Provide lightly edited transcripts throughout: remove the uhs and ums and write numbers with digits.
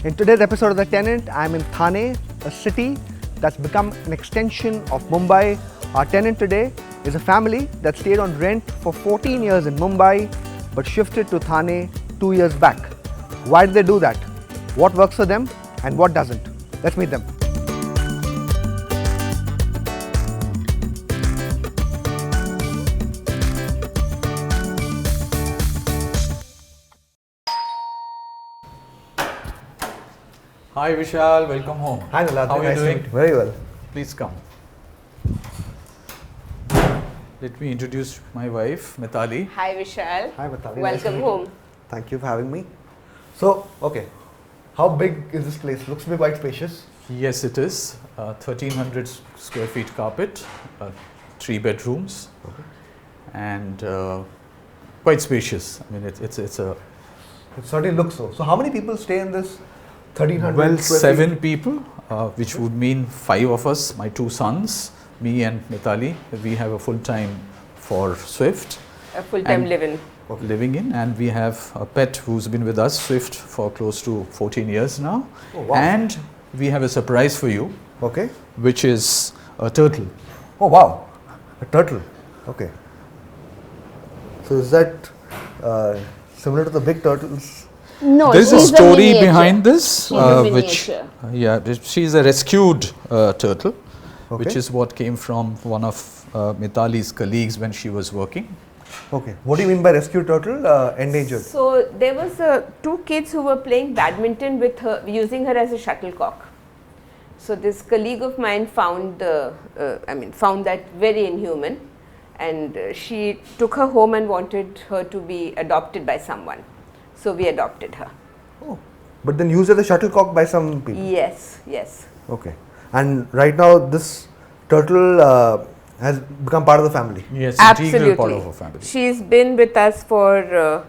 In today's episode of The Tenant, I'm in Thane, a city that's become an extension of Mumbai. Our tenant today is a family that stayed on rent for 14 years in Mumbai but shifted to Thane 2 years back. Why did they do that? What works for them and what doesn't? Let's meet them. Hi Vishal, welcome home. Hi Niladri, How are you nice to doing? meet you. Very well. Please come. Let me introduce my wife, Mithali. Hi Vishal. Hi Mithali. Welcome home. Thank you for having me. So, okay, how big is this place? Looks to be quite spacious. Yes, it is. 1300 square feet carpet, 3 bedrooms, and quite spacious. I mean, it's a. It certainly looks so. So, how many people stay in this 1300 Well, square 7 feet? people, which would mean 5 of us, my 2 sons, me and Mithali. We have a full time for Swift. A full-time And- live-in. Living in, and we have a pet who's been with us, Swift, for close to 14 years now. Oh, wow. And we have a surprise for you, Okay. which is a turtle. Oh wow, a turtle. Okay. So is that similar to the big turtles? No, There's a she's story miniature. behind this, She's a which miniature. she's a rescued turtle, which Okay. is what came from one of Mithali's colleagues when she was working. Okay. What do you mean by rescue turtle? Endangered. So there was 2 kids who were playing badminton with her, using her as a shuttlecock. So this colleague of mine found found that very inhuman, and she took her home and wanted her to be adopted by someone. So we adopted her. Oh. But then used as a shuttlecock by some people. Yes, yes. Okay. And right now this turtle has become part of the family. Yes, Absolutely. integral part of our family. She's been with us for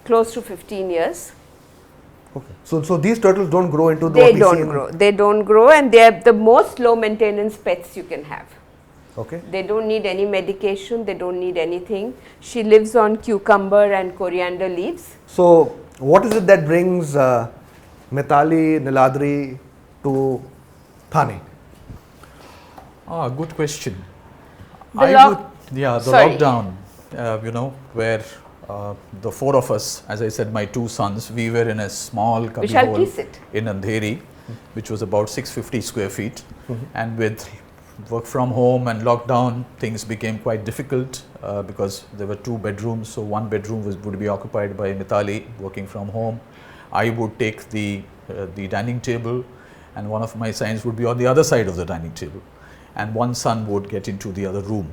close to 15 years. Okay. So these turtles don't grow into the They what we see don't in- grow. They don't grow, and they are the most low maintenance pets you can have. Okay. They don't need any medication. They don't need anything. She lives on cucumber and coriander leaves. So what is it that brings Mithali, Niladri to Thane? Good question. The Sorry. Lockdown, where the 4 of us, as I said, my 2 sons, we were in a small Vishal, cubbyhole please sit. in Andheri, which was about 650 square feet. And with work from home and lockdown, things became quite difficult because there were 2 bedrooms. So one bedroom would be occupied by Mithali working from home. I would take the dining table, and one of my sons would be on the other side of the dining table, and one son would get into the other room.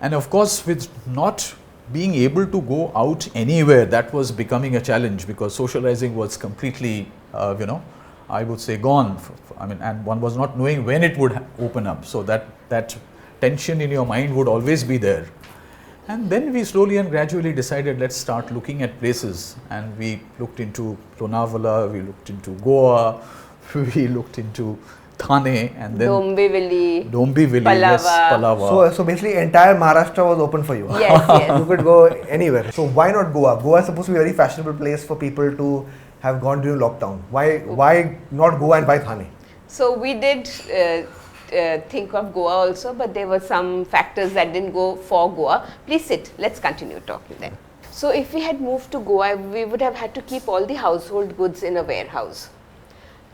And of course, with not being able to go out anywhere, that was becoming a challenge because socializing was completely, I would say gone. And one was not knowing when it would open up. So that tension in your mind would always be there. And then we slowly and gradually decided, let's start looking at places. And we looked into Lonavala, we looked into Goa, we looked into Thane, and then Dombivli, Dombivli, Palava. yes, Palava. So basically entire Maharashtra was open for you. Yes, yes. You could go anywhere. So why not Goa? Goa is supposed to be a very fashionable place for people to have gone during lockdown. Why not Goa and why Thane? So we did think of Goa also, but there were some factors that didn't go for Goa. Please sit. Let's continue talking then. So if we had moved to Goa, we would have had to keep all the household goods in a warehouse.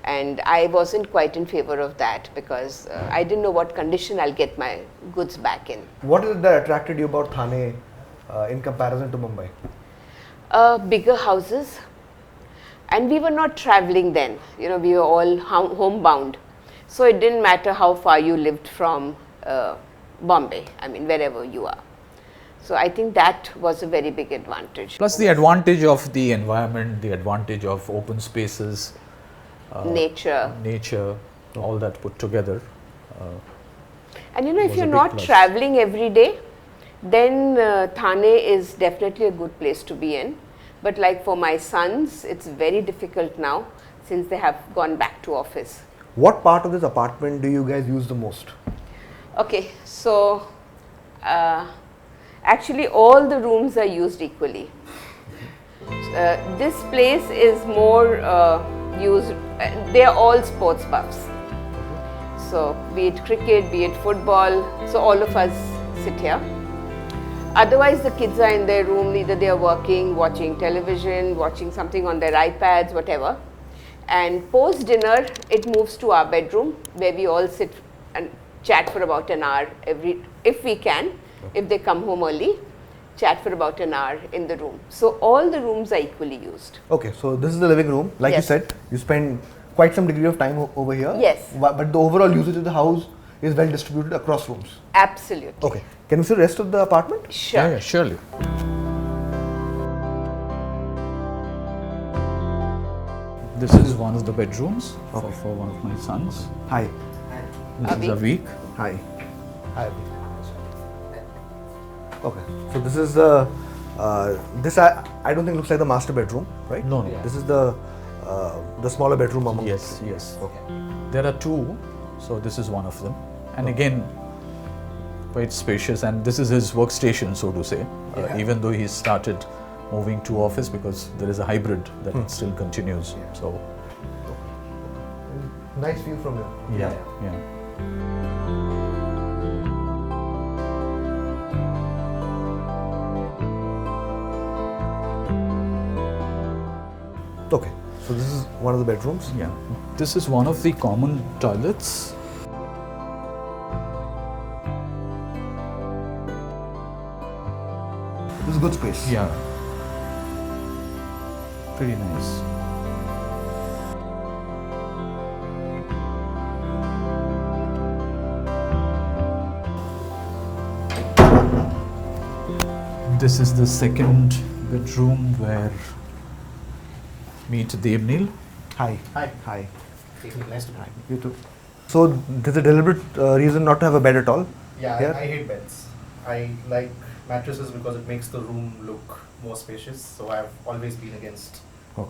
And I wasn't quite in favor of that because I didn't know what condition I'll get my goods back in. What is it that attracted you about Thane in comparison to Mumbai? Bigger houses, and we were not traveling then. We were all homebound, so it didn't matter how far you lived from Bombay. I mean, wherever you are. So I think that was a very big advantage. Plus the advantage of the environment, the advantage of open spaces, nature, all that put together. And if was you're a big not plus. traveling every day, then Thane is definitely a good place to be in. But like for my sons, it's very difficult now since they have gone back to office. What part of this apartment do you guys use the most? Okay, so actually all the rooms are used equally. This place is more use, they are all sports buffs. So be it cricket, be it football, so all of us sit here. Otherwise the kids are in their room, either they are working, watching television, watching something on their iPads, whatever. And post dinner it moves to our bedroom where we all sit and chat for about an hour if we can, if they come home early, chat for about an hour in the room. So all the rooms are equally used. Okay, so this is the living room. Like Yes. you said, you spend quite some degree of time over here. Yes. But the overall usage of the house is well distributed across rooms. Absolutely. Okay. Can we see the rest of the apartment? Sure. Yeah, surely. This is one of the bedrooms for one of my sons. Hi. This is Avik. Hi. Hi. Okay. So this is the this I don't think looks like the master bedroom, right? No, no. This is the smaller bedroom among. Yes, yes. Okay. There are two, so this is one of them. And again, quite spacious, and this is his workstation, so to say. Yeah. Even though he started moving to office because there is a hybrid that it still continues. Yeah. So Nice view from here. yeah. Okay. So this is one of the bedrooms. Yeah. This is one of the common toilets. This is good space. Yeah. Pretty nice. This is the second bedroom where meet Devnil. Hi. Hi. Hi. Nice to meet You too. So there's a deliberate reason not to have a bed at all. you. Yeah, Here? I hate beds. I like mattresses because it makes the room look more spacious. So I've always been against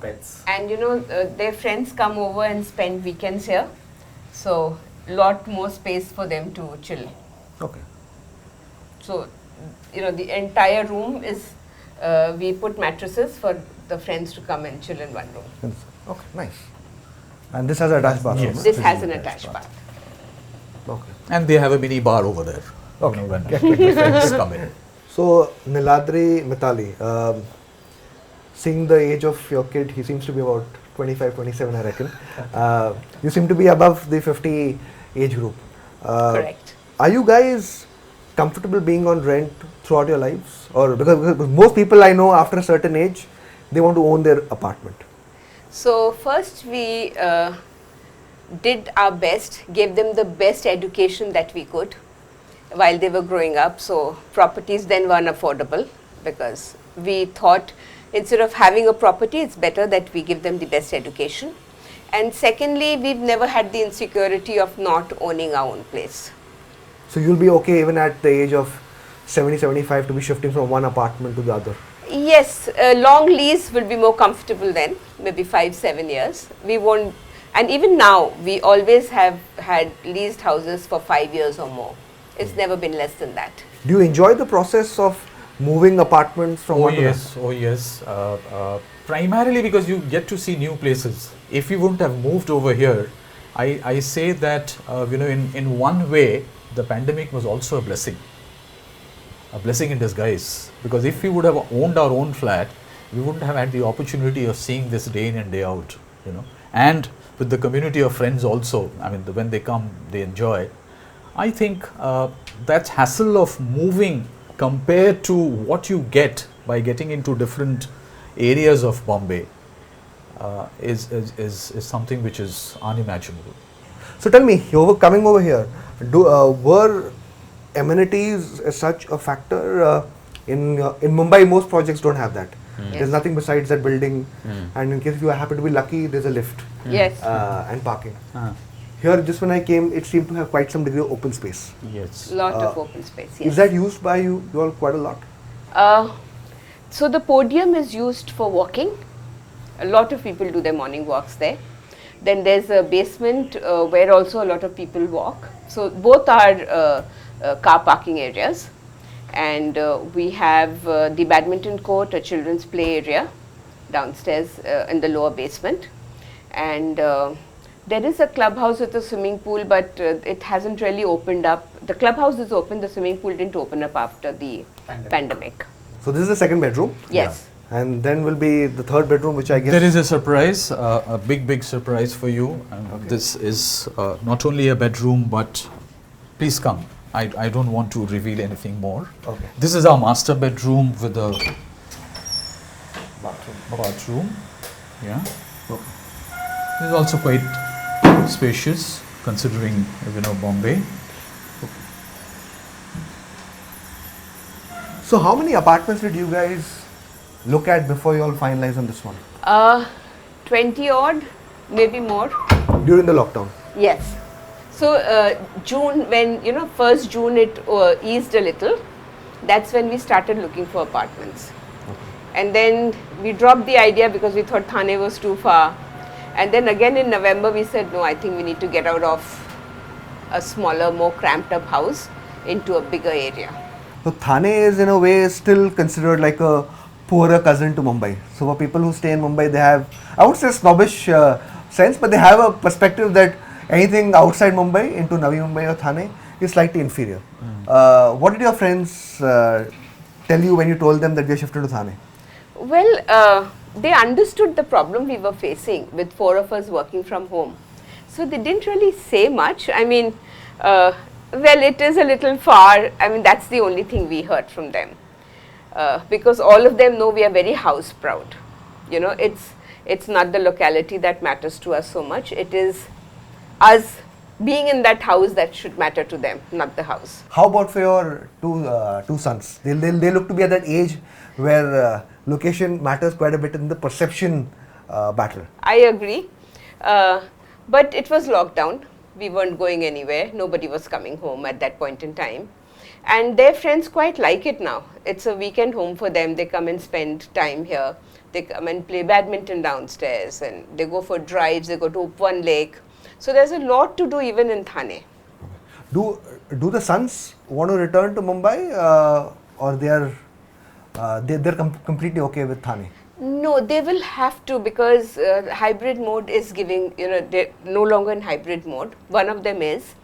beds. And you know, their friends come over and spend weekends here. So lot more space for them to chill. Okay. So, you know, the entire room is, we put mattresses for the friends to come and chill in one room. Okay. Nice. And this has a attached bathroom. Yes. no? This has an attached bath. Okay. And they have a mini bar over there. Okay. You know, when the friends come in. So Niladri Mitali, seeing the age of your kid, he seems to be about 25, 27, I reckon. You seem to be above the 50 age group. Correct. Are you guys comfortable being on rent throughout your lives? Or because most people I know after a certain age, they want to own their apartment. So first we did our best, gave them the best education that we could while they were growing up. So properties then weren't affordable because we thought instead of having a property, it's better that we give them the best education. And secondly, we've never had the insecurity of not owning our own place. So you'll be okay even at the age of 70, 75 to be shifting from one apartment to the other. Yes, a long lease will be more comfortable then, maybe 5-7 years. We won't, and even now, we always have had leased houses for 5 years or more. It's never been less than that. Do you enjoy the process of moving apartments from one to the other? Oh yes. Primarily because you get to see new places. If you wouldn't have moved over here, I say that you know, in one way, the pandemic was also a blessing in disguise. Because if we would have owned our own flat, we wouldn't have had the opportunity of seeing this day in and day out. You know, and with the community of friends also. I mean, when they come, they enjoy. I think that hassle of moving compared to what you get by getting into different areas of Bombay is something which is unimaginable. So tell me, coming over here, were amenities as such a factor? In Mumbai, most projects don't have that. Yes. There's nothing besides that building, and in case you happen to be lucky, there's a lift Yes. and parking. Here, just when I came, it seemed to have quite some degree of open space. Yes. Lot of open space. Yes. Is that used by you all quite a lot? So the podium is used for walking. A lot of people do their morning walks there. Then there's a basement where also a lot of people walk. So both are car parking areas. And we have the badminton court, a children's play area downstairs in the lower basement. and there is a clubhouse with a swimming pool, but it hasn't really opened up. The clubhouse is open, the swimming pool didn't open up after the pandemic. So this is the second bedroom? Yes. And then will be the third bedroom, which I guess... There is a surprise, a big surprise for you. And this is not only a bedroom, but please come. I don't want to reveal anything more. Okay. This is our master bedroom with a bathroom. Yeah. Okay. This is also quite spacious, considering Bombay. So how many apartments did you guys look at before you all finalized on this one? 20 odd, maybe more. During the lockdown? Yes. So June, when 1st June it eased a little, that's when we started looking for apartments. And then we dropped the idea because we thought Thane was too far. And then again in November we said, no, I think we need to get out of a smaller, more cramped up house into a bigger area. So Thane is in a way still considered like a poorer cousin to Mumbai. So for people who stay in Mumbai, they have, I would say snobbish sense, but they have a perspective that anything outside Mumbai into Navi Mumbai or Thane is slightly inferior. What did your friends tell you when you told them that we are shifting to Thane? Well, they understood the problem we were facing with 4 of us working from home. So they didn't really say much. I mean, well, it is a little far. I mean, that's the only thing we heard from them. Because all of them know we are very house proud. It's not the locality that matters to us so much. It is us being in that house that should matter to them, not the house. How about for your two sons? They look to be at that age where location matters quite a bit in the perception battle. I agree. But it was lockdown. We weren't going anywhere. Nobody was coming home at that point in time. And their friends quite like it now. It's a weekend home for them. They come and spend time here. They come and play badminton downstairs, and they go for drives. They go to Upwan Lake. So there's a lot to do even in Thane. Do the sons want to return to Mumbai, or they're completely okay with Thane? No, they will have to, because hybrid mode is giving, they're no longer in hybrid mode. One of them is.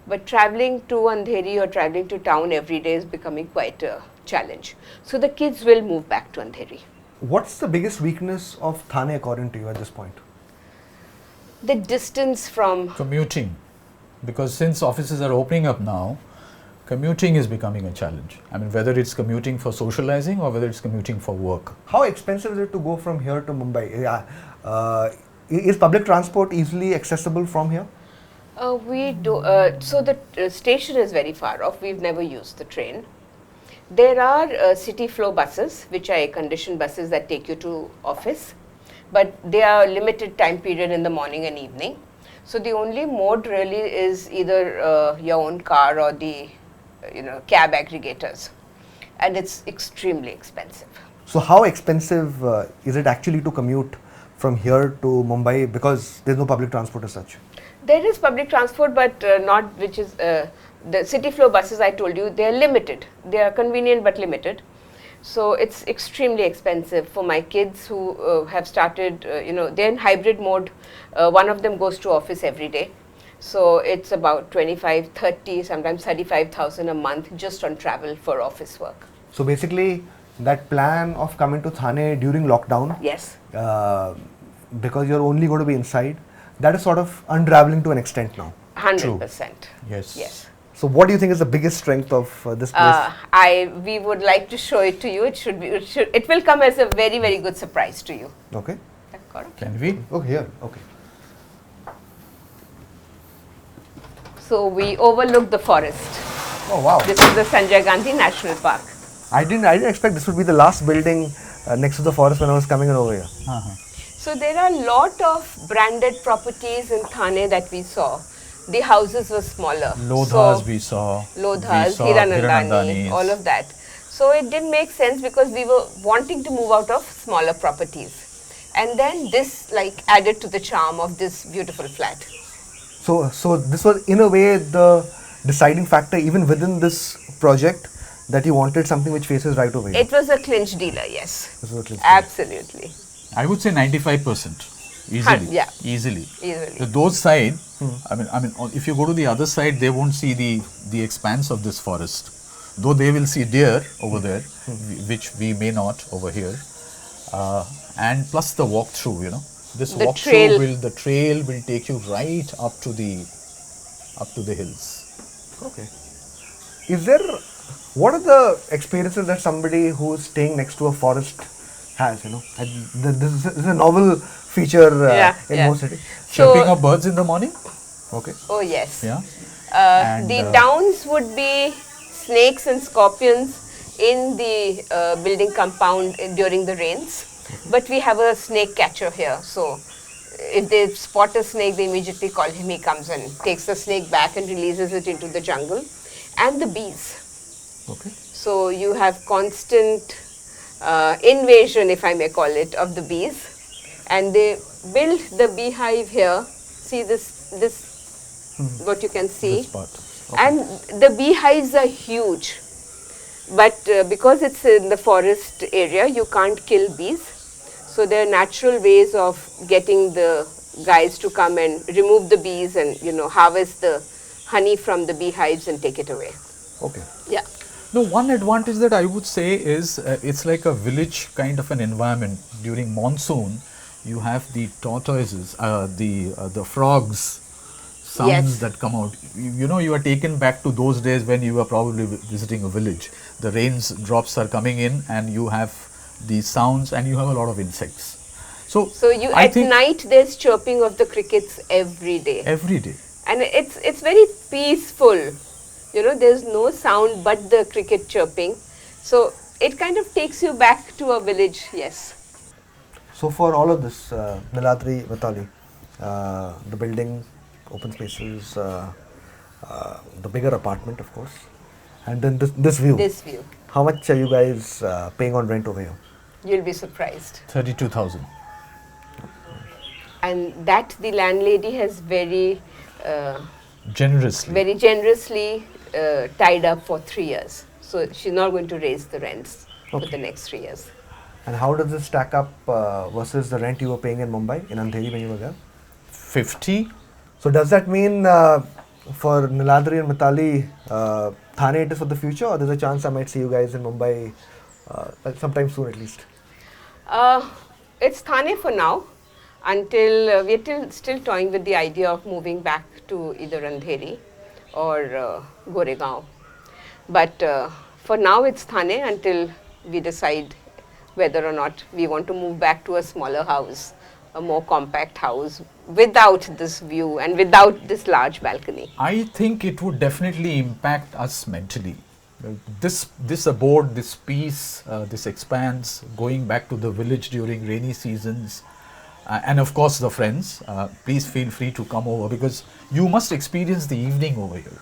But traveling to Andheri or traveling to town every day is becoming quite a challenge. So the kids will move back to Andheri. What's the biggest weakness of Thane according to you at this point? The distance from... Commuting. Because since offices are opening up now, commuting is becoming a challenge. I mean, whether it's commuting for socializing or whether it's commuting for work. How expensive is it to go from here to Mumbai? Is public transport easily accessible from here? We do. So the station is very far off. We've never used the train. There are city flow buses, which are air-conditioned buses that take you to office, but they are limited time period in the morning and evening. So the only mode really is either your own car or the cab aggregators, and it's extremely expensive. So how expensive is it actually to commute from here to Mumbai, because there's no public transport as such? There is public transport, but not which is the city flow buses. I told you, they are limited. They are convenient but limited. So it's extremely expensive for my kids who have started. They're in hybrid mode. One of them goes to office every day. So it's about 25, 30, sometimes 35,000 a month just on travel for office work. So basically, that plan of coming to Thane during lockdown, yes, because you're only going to be inside, that is sort of unraveling to an extent now. 100%. Yes. Yes. So what do you think is the biggest strength of this place? We would like to show it to you. It will come as a very, very good surprise to you. Okay. Can we? Oh, here. Okay. So we overlook the forest. Oh, wow. This is the Sanjay Gandhi National Park. I didn't expect this would be the last building next to the forest when I was coming over here. So there are a lot of branded properties in Thane that we saw. The houses were smaller. Lodhas we saw. Lodhas, Hiranandani, all of that. So it didn't make sense because we were wanting to move out of smaller properties. And then this added to the charm of this beautiful flat. So this was in a way the deciding factor even within this project, that you wanted something which faces right over here. It was a clinch dealer, yes. This was a clinch Absolutely. I would say 95%. Easily. Yeah. Easily. Easily. Those side, I mean, if you go to the other side, they won't see the expanse of this forest. Though they will see deer over there, which we may not over here. And plus the walkthrough, you know. This The walkthrough trail will take you right up to the hills. Okay. What are the experiences that somebody who's staying next to a forest has, you know? And this is a novel feature in most cities. Chirping of birds in the morning. Okay. Oh yes. Yeah. The downs would be snakes and scorpions in the building compound during the rains. But we have a snake catcher here, so if they spot a snake, they immediately call him. He comes and takes the snake back and releases it into the jungle. And the bees. Okay. So you have constant invasion, if I may call it, of the bees. And they build the beehive here. See this what you can see. This part. Okay. And the beehives are huge. But because it's in the forest area, you can't kill bees. So there are natural ways of getting the guys to come and remove the bees and, you know, harvest the honey from the beehives and take it away. Okay. Yeah. No, one advantage that I would say is it's like a village kind of an environment. During monsoon, you have the tortoises, the frogs, sounds Yes. that come out. You know, you are taken back to those days when you were probably visiting a village. The rains drops are coming in and you have these sounds and you have a lot of insects. So you I at think night there's chirping of the crickets every day. every day. And it's very peaceful. You know, there's no sound but the cricket chirping. So it kind of takes you back to a village, yes. So for all of this, Niladri, Mitali, the building, open spaces, the bigger apartment, of course, and then this view. This view. How much are you guys paying on rent over here? You'll be surprised. 32,000. And that the landlady has very Generously. tied up for 3 years. So she's not going to raise the rents for the next 3 years. And how does this stack up versus the rent you were paying in Mumbai, in Andheri when you were there? 50. So does that mean for Niladri and Mitali, Thane it is for the future, or there's a chance I might see you guys in Mumbai sometime soon at least? It's Thane for now, until we're still toying with the idea of moving back to either Andheri or Goregaon. But for now it's Thane until we decide whether or not we want to move back to a smaller house, a more compact house without this view and without this large balcony. I think it would definitely impact us mentally. This abode, this peace, this expanse, going back to the village during rainy seasons, and of course the friends, please feel free to come over because you must experience the evening over here.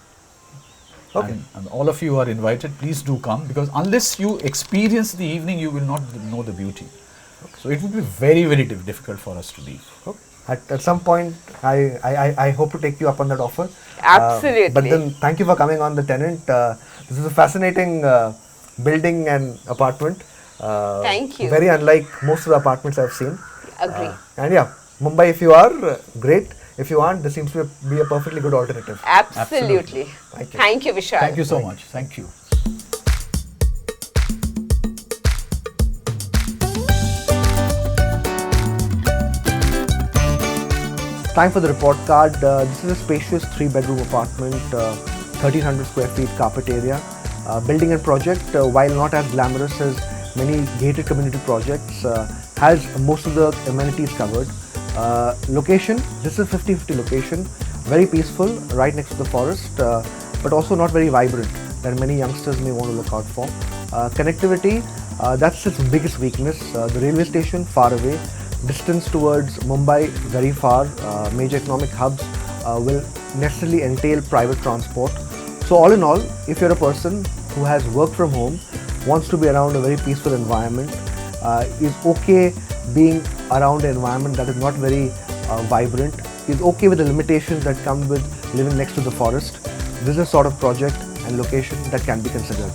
Okay. And all of you are invited, please do come because unless you experience the evening, you will not know the beauty. Okay. So it would be very, very difficult for us to leave. Okay. At some point, I hope to take you up on that offer. Absolutely. But then thank you for coming on the Tenant. This is a fascinating building and apartment. Thank you. Very unlike most of the apartments I've seen. Agree. And yeah, Mumbai, if you are, great. If you aren't, this seems to be a perfectly good alternative. Absolutely. Thank you. Thank you, Vishal. Thank you so much. Thank you. Time for the report card. This is a spacious 3-bedroom apartment, 1300 square feet carpet area. Building and project, while not as glamorous as many gated community projects, has most of the amenities covered. Location, this is 50-50 location, very peaceful, right next to the forest, but also not very vibrant that many youngsters may want to look out for. Connectivity, that's its biggest weakness. The railway station far away, distance towards Mumbai very far, major economic hubs will necessarily entail private transport. So all in all, if you're a person who has work from home, wants to be around a very peaceful environment, is okay being around an environment that is not very vibrant, is okay with the limitations that come with living next to the forest, this is a sort of project and location that can be considered.